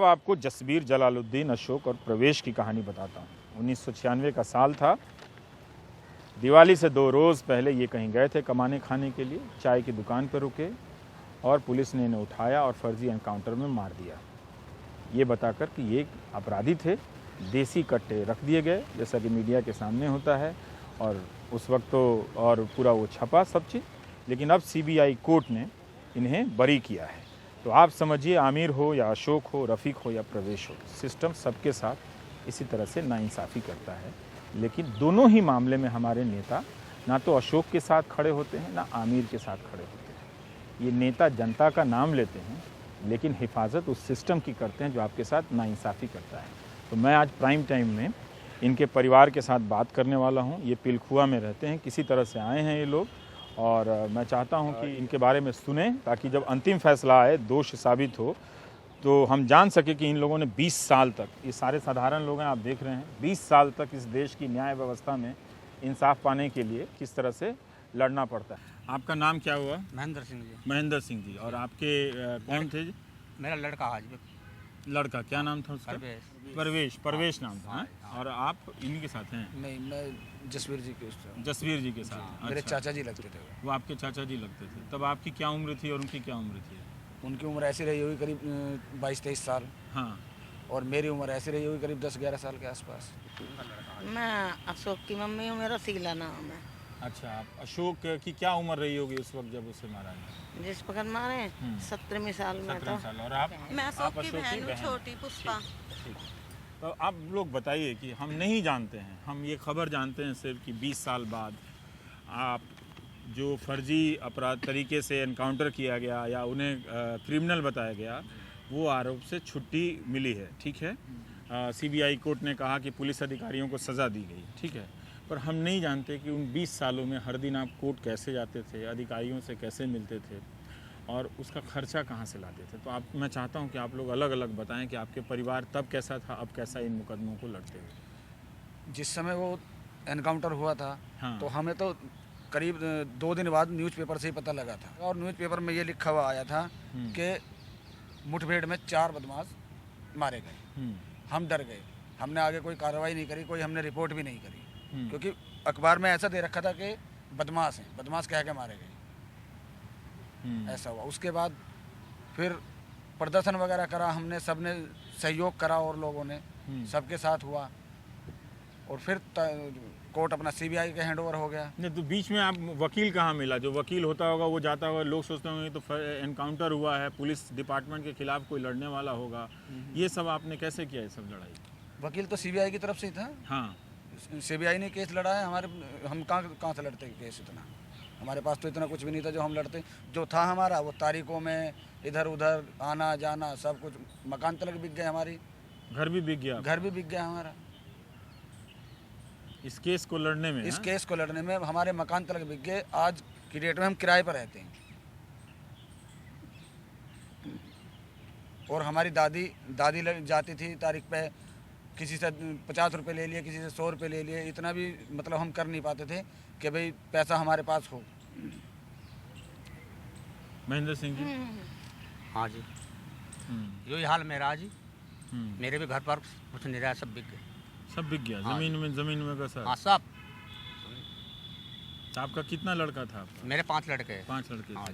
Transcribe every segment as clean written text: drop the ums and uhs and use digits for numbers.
अब आपको जसबीर, जलालुद्दीन, अशोक और प्रवेश की कहानी बताता हूँ। 1996 का साल था। दिवाली से 2 रोज़ पहले ये कहीं गए थे कमाने खाने के लिए। चाय की दुकान पर रुके और पुलिस ने इन्हें उठाया और फर्जी एनकाउंटर में मार दिया, ये बताकर कि ये अपराधी थे। देसी कट्टे रख दिए गए, जैसा कि मीडिया के सामने होता है, और उस वक्त तो और पूरा वो छपा सब चीज़। लेकिन अब सीबीआई कोर्ट ने इन्हें बरी किया है। तो आप समझिए, आमिर हो या अशोक हो, रफ़ीक हो या प्रवेश हो, सिस्टम सबके साथ इसी तरह से नाइंसाफ़ी करता है। लेकिन दोनों ही मामले में हमारे नेता ना तो अशोक के साथ खड़े होते हैं, ना आमिर के साथ खड़े होते हैं। ये नेता जनता का नाम लेते हैं, लेकिन हिफाजत उस सिस्टम की करते हैं जो आपके साथ नाइंसाफ़ी करता है। तो मैं आज प्राइम टाइम में इनके परिवार के साथ बात करने वाला हूँ। ये पिलखुआ में रहते हैं, किसी तरह से आए हैं ये लोग, और मैं चाहता हूं कि इनके बारे में सुने, ताकि जब अंतिम फैसला आए, दोष साबित हो, तो हम जान सके कि इन लोगों ने 20 साल तक, ये सारे साधारण लोग हैं, आप देख रहे हैं, 20 साल तक इस देश की न्याय व्यवस्था में इंसाफ पाने के लिए किस तरह से लड़ना पड़ता है। आपका नाम क्या हुआ? महेंद्र सिंह जी। महेंद्र सिंह जी। और आपके कौन थे? मेरा लड़का हाजी। लड़का क्या नाम था उसका? परवेश नाम था। हाँ? और आप इन्हीं के साथ हैं? नहीं, मैं जसवीर जी के जसवीर जी के साथ। मेरे चाचा जी लगते थे। वो आपके चाचा जी लगते थे। तब आपकी क्या उम्र थी और उनकी क्या उम्र थी? उनकी उम्र ऐसी रही होगी करीब 22-23 साल। हाँ। और मेरी उम्र ऐसी रही होगी करीब 10-11 साल के आसपास। मैं अशोक की मम्मी हूँ, मेरा शीला नाम है। अच्छा, आप अशोक की क्या उम्र रही होगी उस वक्त जब उसे मारा गया? जिस वक्त मारे 17वीं साल में। 17 साल। और आप? मैं अशोक की बहन हूँ, छोटी पुष्पा। ठीक। तो आप लोग बताइए कि हम नहीं जानते हैं, हम ये खबर जानते हैं सिर्फ कि 20 साल बाद आप जो फर्जी अपराध तरीके से एनकाउंटर किया गया या उन्हें क्रिमिनल बताया गया, वो आरोप से छुट्टी मिली है, ठीक है। सीबीआई कोर्ट ने कहा कि पुलिस अधिकारियों को सज़ा दी गई, ठीक है। पर हम नहीं जानते कि उन 20 सालों में हर दिन आप कोर्ट कैसे जाते थे, अधिकारियों से कैसे मिलते थे, और उसका खर्चा कहाँ से लाते थे। तो मैं चाहता हूँ कि आप लोग अलग अलग बताएं कि आपके परिवार तब कैसा था, अब कैसा इन मुकदमों को लड़ते हुए। जिस समय वो एनकाउंटर हुआ था, हाँ। तो हमें तो करीब 2 दिन बाद न्यूज़पेपर से ही पता लगा था, और न्यूज़पेपर में ये लिखा हुआ आया था कि मुठभेड़ में 4 बदमाश मारे गए। हम डर गए, हमने आगे कोई कार्रवाई नहीं करी, कोई हमने रिपोर्ट भी नहीं करी, क्योंकि अखबार में ऐसा दे रखा था कि बदमाश हैं, बदमाश कह के मारे गए। ऐसा हुआ। उसके बाद फिर प्रदर्शन वगैरह करा हमने, सबने सहयोग करा, और लोगों ने सबके साथ हुआ, और फिर कोर्ट अपना सीबीआई के हैंडओवर हो गया। नहीं, तो बीच में आप वकील कहाँ मिला? जो वकील होता होगा वो जाता होगा, लोग सोचते होंगे तो एनकाउंटर हुआ है, पुलिस डिपार्टमेंट के खिलाफ कोई लड़ने वाला होगा, ये सब आपने कैसे किया, ये सब लड़ाई? वकील तो सीबीआई की तरफ से ही था। हाँ। सीबीआई ने केस लड़ा है, हम कहाँ से लड़ते केस? इतना हमारे पास तो इतना कुछ भी नहीं था जो हम लड़ते। जो था हमारा वो तारीखों में इधर उधर आना जाना सब कुछ, मकान तक बिक गए, हमारी घर भी बिक गया। घर भी बिक गया हमारा इस केस को लड़ने में। इस केस को लड़ने में हमारे मकान तक बिक गए। आज की डेट में हम किराए पर रहते हैं, और हमारी दादी जाती थी तारीख पे, किसी से 50 रुपये ले लिए, किसी से 100 रुपये ले लिए। इतना भी मतलब हम कर नहीं पाते थे कि भाई पैसा हमारे पास हो। महेंद्र सिंह जी। हाँ जी, यही हाल मेरा जी। मेरे भी घर पर कुछ नहीं रहा, सब बिक गए। सब बिक गया। हाँ, जमीन में कैसा? हाँ, सब। तो आपका कितना लड़का था आपका? मेरे 5 लड़के। 5 लड़के हाँ। थे।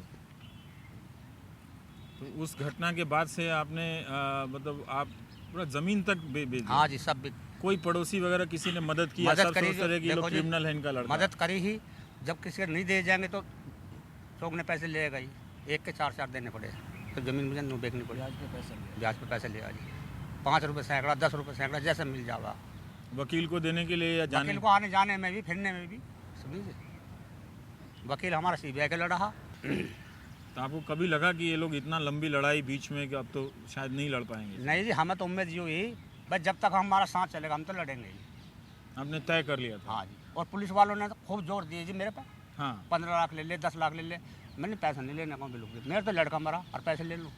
तो उस घटना के बाद से आपने मतलब आप पूरा जमीन तक बेच? हाँ जी, सब बिक। कोई पड़ोसी वगैरह किसी ने मदद की? मदद करी, कि लोग क्रिमिनल है इनका लड़का। मदद करी ही। जब किसी को नहीं दे जाएंगे तो लोग ने पैसे ले गई, एक के 4 देने पड़े, तो जमीन मुझे नहीं बेचनी पड़ी। ब्याज पे पैसे ले जी, 5 रुपये सैकड़ा, 10 रुपये सैकड़ा, जैसे मिल जाएगा। वकील को देने के लिए या जाने? वकील को आने जाने में भी, फिरने में भी, समझिए। वकील हमारा सीबीआई का लड़ा। तो आपको कभी लगा कि ये लोग इतना लंबी लड़ाई बीच में कि अब तो शायद नहीं लड़ पाएंगे? नहीं जी, हमें तो उम्मीद यो ही, बस जब तक हमारा साथ चलेगा हम तो लड़ेंगे ही। आपने तय कर लिया था? हाँ जी। और पुलिस वालों ने तो खूब जोर दिए जी मेरे पे। हाँ। 15 लाख ले ले, 10 लाख ले ले। मैंने पैसा नहीं लेने कौन बिल्कुल, मेरा तो लड़का मरा और पैसे ले लूँ।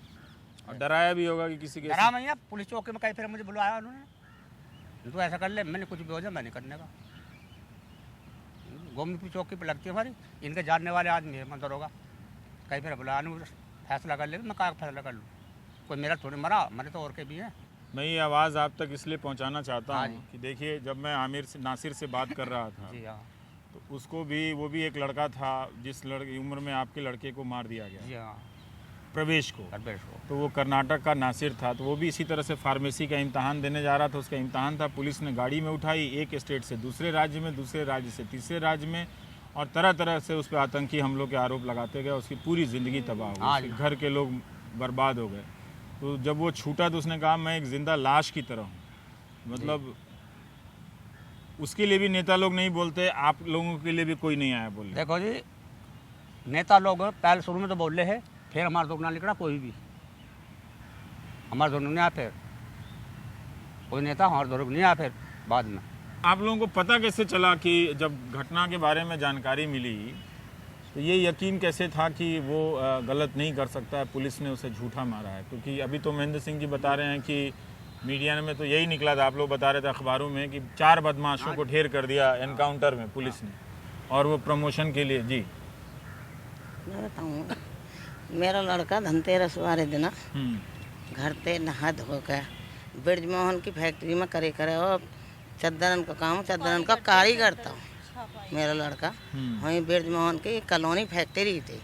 और डराया भी होगा कि किसी के? डरा मैं, पुलिस चौकी में कई फिर मुझे बुलाया उन्होंने, तो ऐसा कर ले। मैंने कुछ भी हो जाए मैं नहीं करने का। गोमतीपुर चौकी पर लगती है हमारी, इनके जानने वाले आदमी है, मंदिर होगा, कहीं फिर बुलाया, फैसला कर ले। मैं क्या फैसला कर लूँ? कोई मेरा थोड़ी मरा, मरे तो और के भी हैं। मैं ये आवाज़ आप तक इसलिए पहुंचाना चाहता हाँ हूँ कि देखिए, जब मैं नासिर से बात कर रहा था जी हाँ, तो उसको भी, वो भी एक लड़का था जिस लड़की उम्र में आपके लड़के को मार दिया गया, जी हाँ, प्रवेश को। परवेश को। तो वो कर्नाटक का नासिर था, तो वो भी इसी तरह से फार्मेसी का इम्तहान देने जा रहा था। उसका इम्तहान था, पुलिस ने गाड़ी में उठाई, एक स्टेट से दूसरे राज्य में, दूसरे राज्य से तीसरे राज्य में, और तरह तरह से उस पर आतंकी हमलों के आरोप लगाते गए। उसकी पूरी ज़िंदगी तबाह हो हाँ गई, जी। उसके घर के लोग बर्बाद हो गए। तो जब वो छूटा तो उसने कहा मैं एक ज़िंदा लाश की तरह हूँ। मतलब उसके लिए भी नेता लोग नहीं बोलते, आप लोगों के लिए भी कोई नहीं आया बोलने। देखो जी, नेता लोग पहले शुरू में तो बोल रहे हैं, फिर हमारे दोनों निकला कोई भी, हमारे दोनों नहीं आया, फिर कोई नेता हमारे दोनों नहीं आया फिर बाद में। आप लोगों को पता कैसे चला कि जब घटना के बारे में जानकारी मिली तो ये यकीन कैसे था कि वो गलत नहीं कर सकता है, पुलिस ने उसे झूठा मारा है? क्योंकि अभी तो महेंद्र सिंह जी बता रहे हैं कि मीडिया में तो यही निकला था, आप लोग बता रहे थे अखबारों में कि 4 बदमाशों को ढेर कर दिया एनकाउंटर में पुलिस ने, और वो प्रमोशन के लिए। जी मैं बताऊँ, मेरा लड़का धनतेरस वाले दिन घर पे नहा धो के ब्रजमोहन की फैक्ट्री में करे और चद्दरन का काम, चद्दरन का कारीगर था मेरा लड़का। वहीं ब्रजमोहन की कॉलोनी फैक्ट्री थी,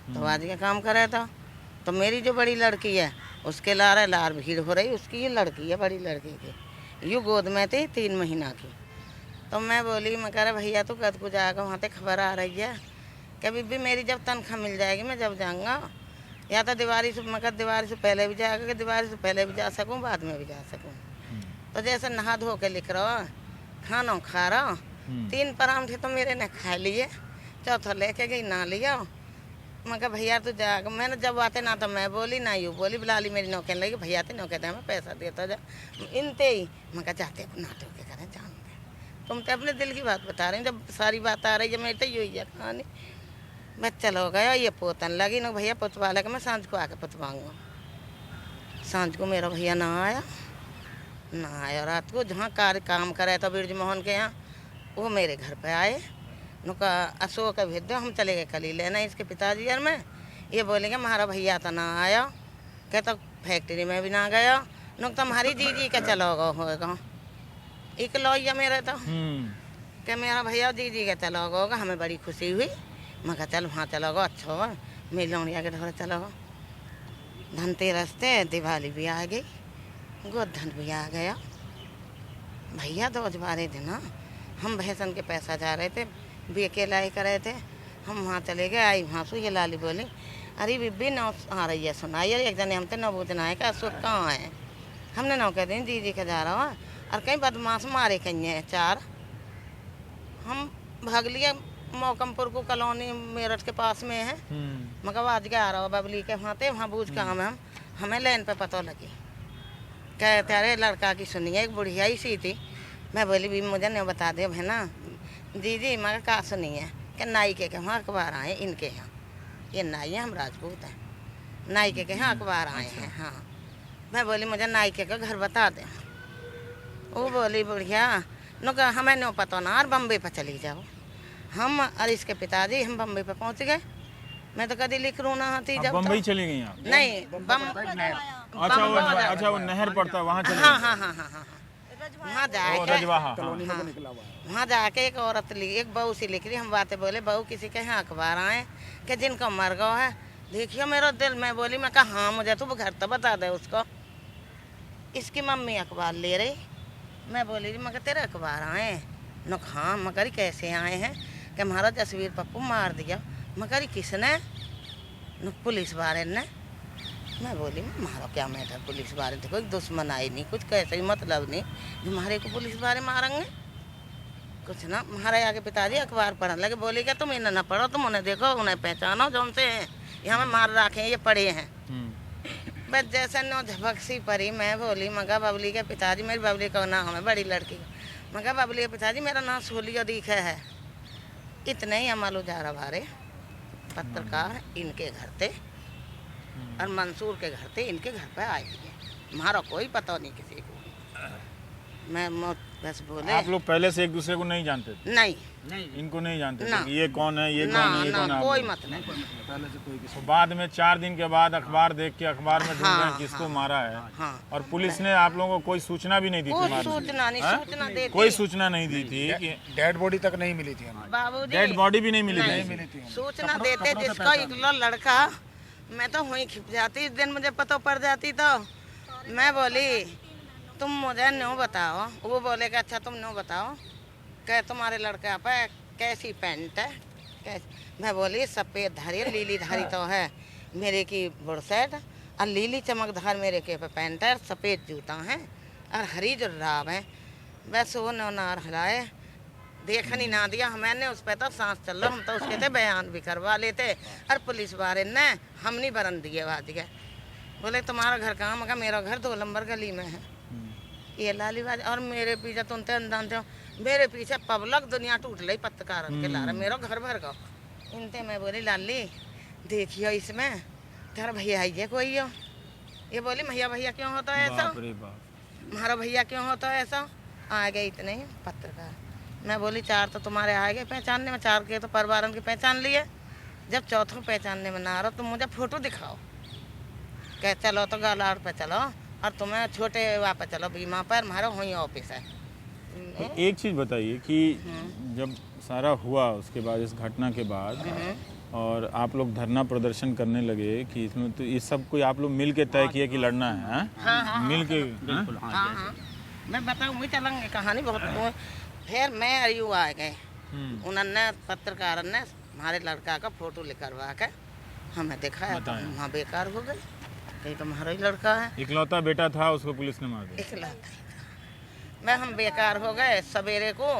तो आज का काम करे था। तो मेरी जो बड़ी लड़की है उसके लार भीड़ हो रही, उसकी ये लड़की है बड़ी लड़की की, यूँ गोद में थी 3 महीना की। तो मैं बोली, मैं कह रहा भैया तो कद को जाएगा, वहाँ से खबर आ रही है कि बीबी मेरी जब तनख्वाह मिल जाएगी मैं जब जाऊँगा, या तो दिवाली से, मैं दिवाली से पहले भी जाएगा कि दिवाली से पहले भी जा सकूँ, बाद में भी जा सकूँ। तो जैसे नहा धो के लिख रहा, खाना खा रहा, 3 परांठे तो मेरे ने खा लिए, चौथा लेके गई ना लिया। मैं कहा भैया तू जाएगा, मैंने जब आते ना तो मैं बोली ना यूँ बोली, बिलाली मेरी नौकन लगी, भैया ते नौके मैं पैसा देता जा इनते ही। मैं कहा जाते ना टोके करें, जान दे, तुम तो अपने दिल की बात बता रही, जब सारी बात आ रही है मेरी तो यही है कहानी। बच्चा हो गया, ये पोतन लगी ना भैया पुतवा लगा, मैं सांझ को आके पुतवाऊँगा। सांझ को मेरा भैया ना आया, रात को जहाँ काम कराया था ब्रजमोहन के यहाँ, वो मेरे घर पे आए, नुका अशोक भेज दो, हम चले गए कली लेना इसके पिताजी घर में। ये बोलेंगे हमारा भैया तो ना आया, कहता फैक्ट्री में भी ना गया, नुक तुम्हारी दीदी का चलोगा होगा, इकलौया मेरा तो क्या मेरा भैया दीदी का चलोगा होगा। हमें बड़ी खुशी हुई, मैं कहा चल वहाँ चलोगा, अच्छा हुआ मेरी लौड़िया के ढोरे चलोगा। धनतेरस थे, दिवाली भी आ गई, गोधन भी आ गया। भैया तो अजबारे थे ना, हम भैंसन के पैसा जा रहे थे, बेके लाई कर रहे थे, हम वहाँ चले गए। आई वहाँ से ये लाली बोली, अरे बीबी नौ आ रही है सुनाई, अरे एक जने हम तो नौ पूछना है का सुख कहाँ है। हमने नौ कह दी दीदी का जा रहा है, और कहीं बदमाश मारे कहीं है 4। हम भाग लिया मौकमपुर को, कॉलोनी मेरठ के पास में है। मगर आज के आ रहा हो बबली के वहाँ थे, वहाँ बूझ काम है, हमें लाइन पे पता लगी। कहते अरे लड़का की सुनिए, एक बुढ़िया ही सी थी। मैं बोली भी मुझे नहीं बता दे है ना दीदी, मगर का सुनिए कि नाई के वहाँ अखबार आए इनके यहाँ, ये नाई है, हम राजपूत हैं, नाई के यहाँ अखबार आए हैं। हाँ, मैं बोली मुझे नाई के घर बता दें। वो बोली बुढ़िया नो का हमें नो पता ना, और बम्बई पर चली जाओ। हम और इसके पिताजी हम बम्बई पे पहुँच गए। मैं तो कभी लिख रू ना थी जब बम्बई चली गई आप? नहीं, अच्छा वो नहर पड़ता वहाँ चले? हाँ, वहाँ जाके वहाँ जाके एक औरत एक बहू सी लिख रही, हम बातें बोले बहू किसी के यहाँ अखबार आए कि जिनका मर गया है, देखियो मेरा दिल। मैं बोली, मैं कहा हाँ मुझे तो घर तो बता दे उसको। इसकी मम्मी अखबार ले रही, मैं बोली मगर तेरे अखबार आए? न हाँ, मगर कैसे आए हैं कि हमारा जसवीर पप्पू मार दिया। मगर किसने? न पुलिस वाले ने। मैं बोली मारो क्या मैटर, पुलिस वाले तो कोई दुश्मन आई नहीं, कुछ कैसे ही मतलब नहीं हमारे को पुलिस वाले मारेंगे कुछ ना। हमारे आगे पिताजी अखबार पढ़ने लगे, बोले क्या तुम इन्हें ना पढ़ो, तुम उन्हें देखो, उन्हें पहचानो जो उनसे हैं, यहाँ में मार रखे ये पड़े हैं। बस जैसे नो झपक सी पड़ी। मैं बोली मगर बबली के पिताजी, मेरी बबली का नाम है बड़ी लड़की का, मगर बबली के पिताजी मेरा नाम सोलियो दिखा है। इतने ही अमल उजारा भारे पत्रकार इनके घर थे और मंसूर के घर थे, इनके घर पे आए थे। हमारा कोई पता नहीं किसी को। मैं बस बोले आप लोग पहले से एक दूसरे को नहीं जानते थे? नहीं इनको नहीं जानते थे ना। कि ये कौन है, ये ना कौन है, ये ना कौन है? कोई आप लोग? मत नहीं। पहले से कोई किसी तो बाद में 4 दिन के बाद अखबार देख के अखबार में ढूंढ रहे हैं हाँ, किसको हाँ। मारा है, हाँ और पुलिस ने आप लोगों को कोई सूचना भी नहीं दी थी कोई मारने की? सूचना नहीं, हाँ? सूचना देती कोई सूचना नहीं दी थी कि डेड बॉडी तक नहीं मिली थी हमें। बाबूजी डेड बॉडी भी नहीं मिली नहीं थी? मिली थी हमें। सूचना देते जिसका इकलौता लड़का, मैं तो वहीं खिप जाती। इस दिन मुझे पता पड़ जाती तो मैं बोली तुम मुझे न्यू बताओ। वो बोले कि अच्छा तुम न्यू बताओ कि तुम्हारे लड़का पे कैसी पैंट है, कैसी। मैं बोली सफ़ेद धारी लीली धारी तो है मेरे की बुरसेट, और लीली चमकदार मेरे के पे पैंट है, सफ़ेद जूता है और हरी जुर्राब है। बस वो नार हिलाए, देखने ना दिया। मैंने उस पर तो सांस चल रहा, हम तो उसके थे बयान भी करवा लेते। और पुलिस वाले ने हम नहीं बरन दिए बात के। बोले तुम्हारा घर कहाँ? मगर मेरा घर 2 नंबर गली में है। ये लालीबाज। और मेरे पीछे तुम जानते हो, मेरे पीछे पब्लिक दुनिया टूट रही पत्रकार के लारा, मेरा घर भर गो इनते। मैं बोली लाली देखियो इसमें तेरा भैया है कोई हो? ये बोली भैया भैया क्यों होता है ऐसा? बाप रे बाप। हमारा भैया क्यों होता है ऐसा? आ गए इतने ही पत्रकार। मैं बोली 4 तो तुम्हारे आ गए पहचानने में, 4 के तो परिवार की पहचान लिए, जब चौथों पहचानने में ना आ रहा तुम मुझे फोटो दिखाओ। कह चलो तो गालाड़ पे चलो और तुम्हें छोटे वहाँ पे चलो बीमा पर, हमारा वहीं ऑफिस है। तो एक चीज़ बताइए कि जब सारा हुआ उसके बाद, इस घटना के बाद, और आप लोग धरना प्रदर्शन करने लगे कि इसमें तो ये सब कोई आप लोग मिल के तय किया कि लड़ना है? हाँ? मिल के? हाँ? हाँ हाँ मैं बताऊँगी, चलेंगे कहानी बहुत। फिर मैं अयू आ गए, उन्होंने पत्रकार ने हमारे लड़का का फोटो लिखवा के हमें दिखाया, तो हम वहाँ बेकार हो गए। कहीं तुम्हारा ही लड़का है, इकलौता बेटा था, उसको पुलिस ने मार दिया। इकलौता मैं हम बेकार हो गए। सवेरे को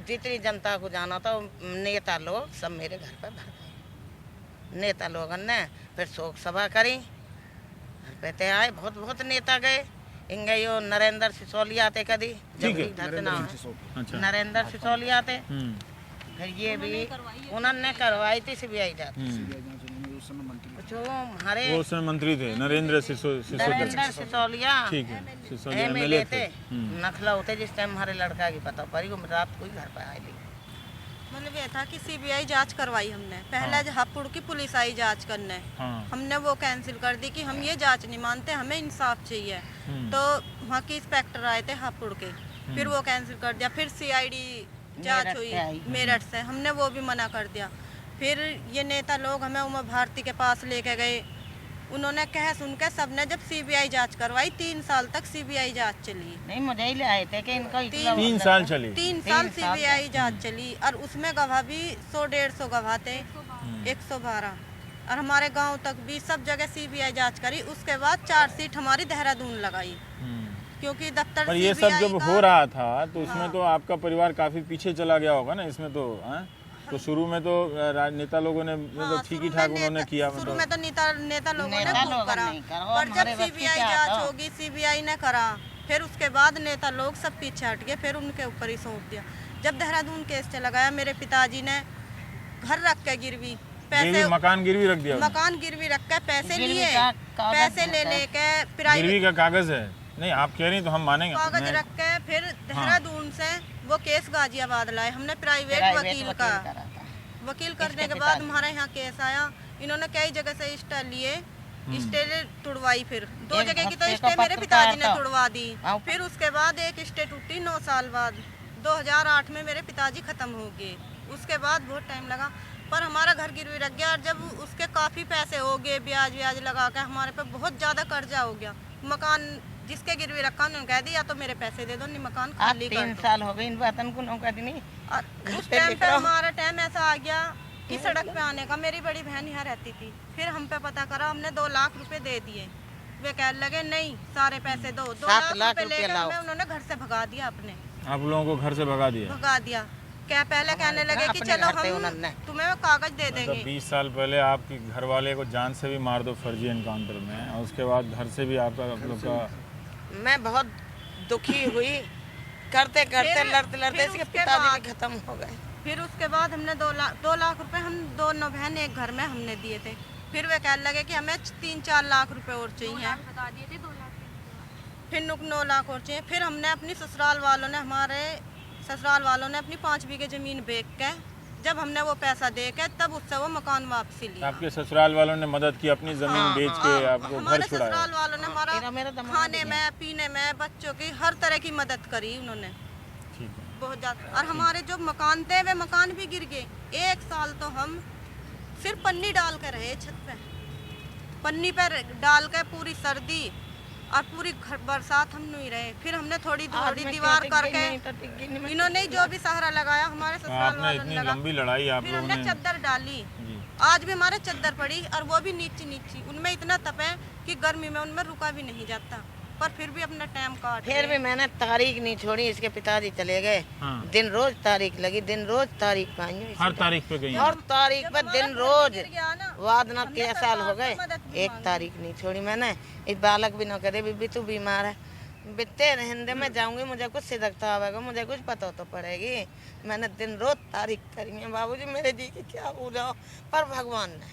जितनी जनता को जाना था नेता लोग सब मेरे घर पर भर गए। नेता लोगों ने फिर शोक सभा करी, घर पे ते आए, बहुत बहुत नेता गए। इंगे यो नरेंद्र सिसोलिया थे कदी, ठीक है। अच्छा नरेंद्र सिसोलिया थे। फिर ये भी उन्होंने करवाई थी सीबीआई जांच। जो हमारे वो उसमें मंत्री थे, नरेंद्र सिसोलिया, ठीक है, सिसोदिया एमएलए MLA थे, नखला होते जिस टाइम हमारे लड़का की पता पड़ी, वो रात को ही घर पे आई ली। मतलब ये था कि सीबीआई जांच करवाई हमने, पहले हापुड़ की पुलिस आई जांच करने, हमने वो कैंसिल कर दी कि हम ये जांच नहीं मानते, हमें इंसाफ चाहिए। तो वहाँ के इंस्पेक्टर आए थे हापुड़ के, फिर वो कैंसिल कर दिया। फिर सीआईडी जांच हुई मेरठ से, हमने वो भी मना कर दिया। फिर ये नेता लोग हमें उमा भारती के पास लेके गए, उन्होंने कह सुन के सबने जब सीबीआई जांच करवाई, 3 साल तक सीबीआई जांच चली। नहीं मुझे ही ले आए थे कि इनका 3 साल चली। 3 साल सीबीआई जांच चली, और उसमें गवाह भी 100-150 गवाह थे, 112। और हमारे गांव तक भी सब जगह सीबीआई जांच करी। उसके बाद चार्जशीट हमारी देहरादून लगाई, क्योंकि दफ्तर पर ये सब जब हो रहा था तो इसमें तो आपका परिवार काफी पीछे चला गया होगा ना इसमें तो? तो शुरू में तो नेता लोगों ने मतलब ठीक ही ठाक उन्होंने किया, शुरू में तो नेता लोगों ने खूब करा, पर जब सीबीआई जांच होगी, सीबीआई ने करा, फिर उसके बाद नेता लोग सब पीछे हट गए, फिर उनके ऊपर ही सौंप दिया। जब देहरादून केस चला गया, मेरे पिताजी ने घर रख के गिरवी पैसे, मकान गिरवी रख दिया, मकान गिरवी रख के पैसे लिए, पैसे ले लेके गिरवी का कागज है? नहीं आप कह रही तो हम मानेंगे। कागज रख के फिर देहरादून से वो केस गाजियाबाद लाए हमने, प्राइवेट वकील का वकील करने के बाद हमारे यहाँ केस आया। इन्होंने कई जगह से स्टे लिए, स्टे तुड़वाई, फिर 2 जगह की तो स्टे मेरे पिताजी ने तुड़वा दी। फिर उसके बाद एक स्टे टूटी 9 साल बाद, 2008 में मेरे पिताजी खत्म हो गए। उसके बाद बहुत टाइम लगा, पर हमारा घर गिरवी रख गया। और जब उसके काफ़ी पैसे हो गए, ब्याज लगा के हमारे पे बहुत ज़्यादा कर्जा हो गया। मकान जिसके गिरवी रखा उन्होंने कह दिया तो मेरे पैसे दे दो, नहीं मकान खाली कर दो। 3 साल हो गए इन बातन को नौका दी नहीं। उस टाइम पे हमारा टाइम ऐसा आ गया कि सड़क पे आने का। मेरी बड़ी बहन यहाँ रहती थी, फिर हम पे पता करा, हमने 2 लाख रुपए दे दिए। वे कह लगे नहीं सारे पैसे दो, 2 लाख रुपए लेकर हमें उन्होंने घर से भगा दिया, अपने आप लोगों को घर से भगा दिया। क्या पहले कहने लगे कि चलो हम तुम्हें वो कागज दे देंगे। 20 साल पहले आपके घर वाले को जान से भी मार दो फर्जी एनकाउंटर में, और उसके बाद घर से भी आपका आप लोग का। मैं बहुत दुखी हुई, करते करते लड़ते लड़ते इसके पिताजी भी खत्म हो गए। फिर उसके बाद हमने 2 लाख रुपए हम दोनों बहन एक घर में हमने दिए थे। फिर वे कहने लगे कि हमें 3-4 लाख रुपए और चाहिए। फिर 9 लाख और चाहिए। फिर हमने अपनी ससुराल वालों ने अपनी 5 बीघे ज़मीन बेच के, जब हमने वो पैसा दे के, तब उससे वो मकान वापसी लिया। आपके ससुराल वालों ने मदद की, अपनी जमीन बेच के आपको घर हमारे छुड़ाया? ससुराल वालों ने हमारा मेरा दमाद खाने में, पीने में, बच्चों की हर तरह की मदद करी उन्होंने, ठीक है। बहुत ज़्यादा। और हमारे जो मकान थे वे मकान भी गिर गए। 1 साल तो हम सिर्फ पन्नी डाल के रहे छत पे, पन्नी पर डाल के पूरी सर्दी और पूरी बरसात हम नहीं रहे। फिर हमने थोड़ी दीवार करके, इन्होंने जो भी सहारा लगाया हमारे ससुराल आपने वालों इतनी ने लगा। लंबी लड़ाई आप फिर लोगों हमने ने चद्दर डाली, जी। आज भी हमारे चद्दर पड़ी और वो भी नीची, उनमें इतना तप है कि गर्मी में उनमें रुका भी नहीं जाता, पर फिर भी अपना टाइम काट फिर भी मैंने तारीख नहीं छोड़ी। इसके पिताजी चले गए, हाँ। दिन रोज तारीख लगी, दिन रोज तारीख पे आई हूँ। हर तारीख पे गई? और तारीख पर दिन रोज वाद न 3 साल हो गए, मदद भी 1 तारीख नहीं छोड़ी मैंने। इस बालक भी न करे, बीबी तू बीमार है, बित्ते रहने में जाऊंगी, मुझे कुछ सिदकता आवेगा, मुझे कुछ पता तो पड़ेगी। मैंने दिन रोज तारीख करी है बाबूजी, मेरे जी की क्या हो जाओ, पर भगवान ने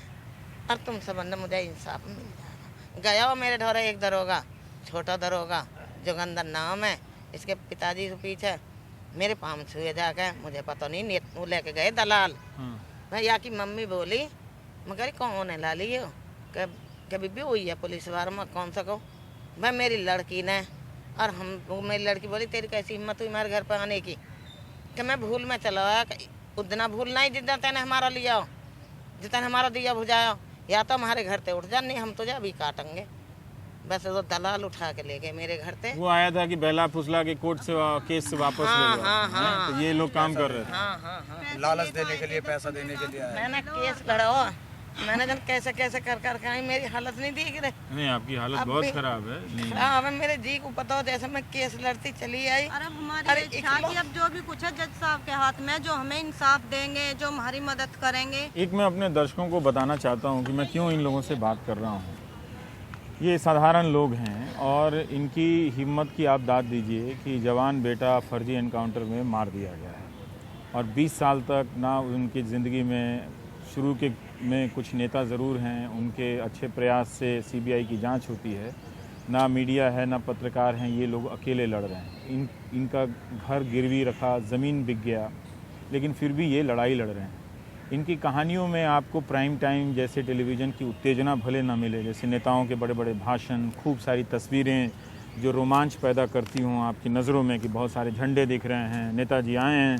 और तुम सबने मुझे इंसाफ मिल जाएगा। गया हो मेरे ढोरे एक दरोगा, छोटा दरोगा जोगंदर नाम है, इसके पिताजी के पीछे मेरे पाम छुए जाके, मुझे पता नहीं, वो लेके गए दलाल। मैं या की मम्मी बोली, मगर कौन है लाली हो, कभी भी हुई है पुलिस वाले में, कौन सा कहो भाई मेरी लड़की ने। और मेरी लड़की बोली तेरी कैसी हिम्मत हुई हमारे घर पर आने की, कि मैं भूल में चला आया, उतना भूल नहीं जितना तेने हमारा लिया हो, जितना हमारा दिया भुजाया, या तो हमारे घर से उठ जा, नहीं हम तुझे अभी काटेंगे। बस वो दलाल उठा के ले गए मेरे घर से। वो आया था कि बहला फुसला के कोर्ट से केस से वापस ले गया। तो ये लोग काम कर रहे थे। लालच देने के लिए, पैसा देने के लिए आया। मैंने केस लड़ा, मैंने जन कैसे कैसे कर आई, मेरी हालत नहीं दिख रही। नहीं, आपकी हालत बहुत खराब है। नहीं, खराब है, मेरे जी को पता हो, जैसे मैं केस लड़ती चली आई। और अब हमारी इच्छा कि अब जो भी कुछ है जज साहब के हाथ में, जो हमें इंसाफ देंगे, जो हमारी मदद करेंगे। एक मैं अपने दर्शकों को बताना चाहता हूँ कि मैं क्यों इन लोगों से बात कर रहा हूँ। ये साधारण लोग हैं और इनकी हिम्मत की आप दाद दीजिए कि जवान बेटा फर्जी एनकाउंटर में मार दिया गया है और 20 साल तक ना उनकी ज़िंदगी में शुरू के में कुछ नेता ज़रूर हैं, उनके अच्छे प्रयास से सीबीआई की जांच होती है, ना मीडिया है ना पत्रकार हैं, ये लोग अकेले लड़ रहे हैं। इनका घर गिरवी रखा, ज़मीन बिक गया, लेकिन फिर भी ये लड़ाई लड़ रहे हैं। इनकी कहानियों में आपको प्राइम टाइम जैसे टेलीविज़न की उत्तेजना भले ना मिले, जैसे नेताओं के बड़े बड़े भाषण, खूब सारी तस्वीरें जो रोमांच पैदा करती हों आपकी नज़रों में कि बहुत सारे झंडे दिख रहे हैं, नेताजी आए हैं,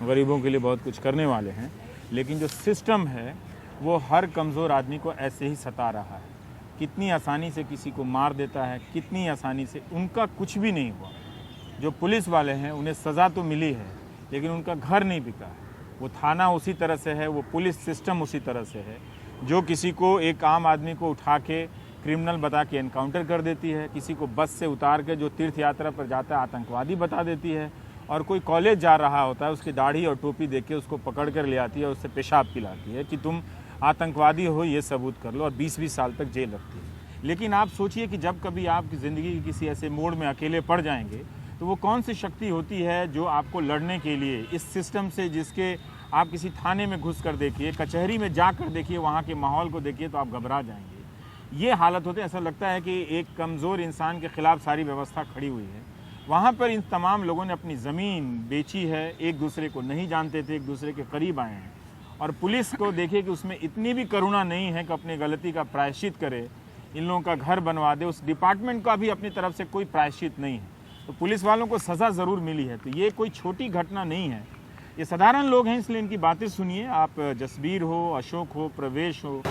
गरीबों के लिए बहुत कुछ करने वाले हैं, लेकिन जो सिस्टम है वो हर कमज़ोर आदमी को ऐसे ही सता रहा है। कितनी आसानी से किसी को मार देता है, कितनी आसानी से। उनका कुछ भी नहीं हुआ। जो पुलिस वाले हैं उन्हें सज़ा तो मिली है, लेकिन उनका घर नहीं बिका है। वो थाना उसी तरह से है, वो पुलिस सिस्टम उसी तरह से है, जो किसी को, एक आम आदमी को उठा के क्रिमिनल बता के एनकाउंटर कर देती है, किसी को बस से उतार के जो तीर्थ यात्रा पर जाता है आतंकवादी बता देती है, और कोई कॉलेज जा रहा होता है उसकी दाढ़ी और टोपी देख के उसको पकड़ कर ले आती है और उससे पेशाब पिलाती है कि तुम आतंकवादी हो, ये सबूत कर लो, और 20-20 साल तक जेल रखती है। लेकिन आप सोचिए कि जब कभी आपकी ज़िंदगी के किसी ऐसे मोड़ में अकेले पड़ जाएंगे तो वो कौन सी शक्ति होती है जो आपको लड़ने के लिए इस सिस्टम से, जिसके आप किसी थाने में घुस कर देखिए, कचहरी में जा कर देखिए, वहाँ के माहौल को देखिए तो आप घबरा जाएंगे। ये हालत होती है। ऐसा लगता है कि एक कमज़ोर इंसान के ख़िलाफ़ सारी व्यवस्था खड़ी हुई है। वहाँ पर इन तमाम लोगों ने अपनी ज़मीन बेची है, एक दूसरे को नहीं जानते थे, एक दूसरे के करीब आए हैं, और पुलिस को देखिए कि उसमें इतनी भी करुणा नहीं है कि अपनी गलती का प्रायश्चित करे, इन लोगों का घर बनवा दे। उस डिपार्टमेंट का भी अपनी तरफ से कोई प्रायश्चित नहीं है। तो पुलिस वालों को सज़ा ज़रूर मिली है। तो ये कोई छोटी घटना नहीं है, ये साधारण लोग हैं, इसलिए इनकी बातें सुनिए आप। जसबीर हो, अशोक हो, प्रवेश हो,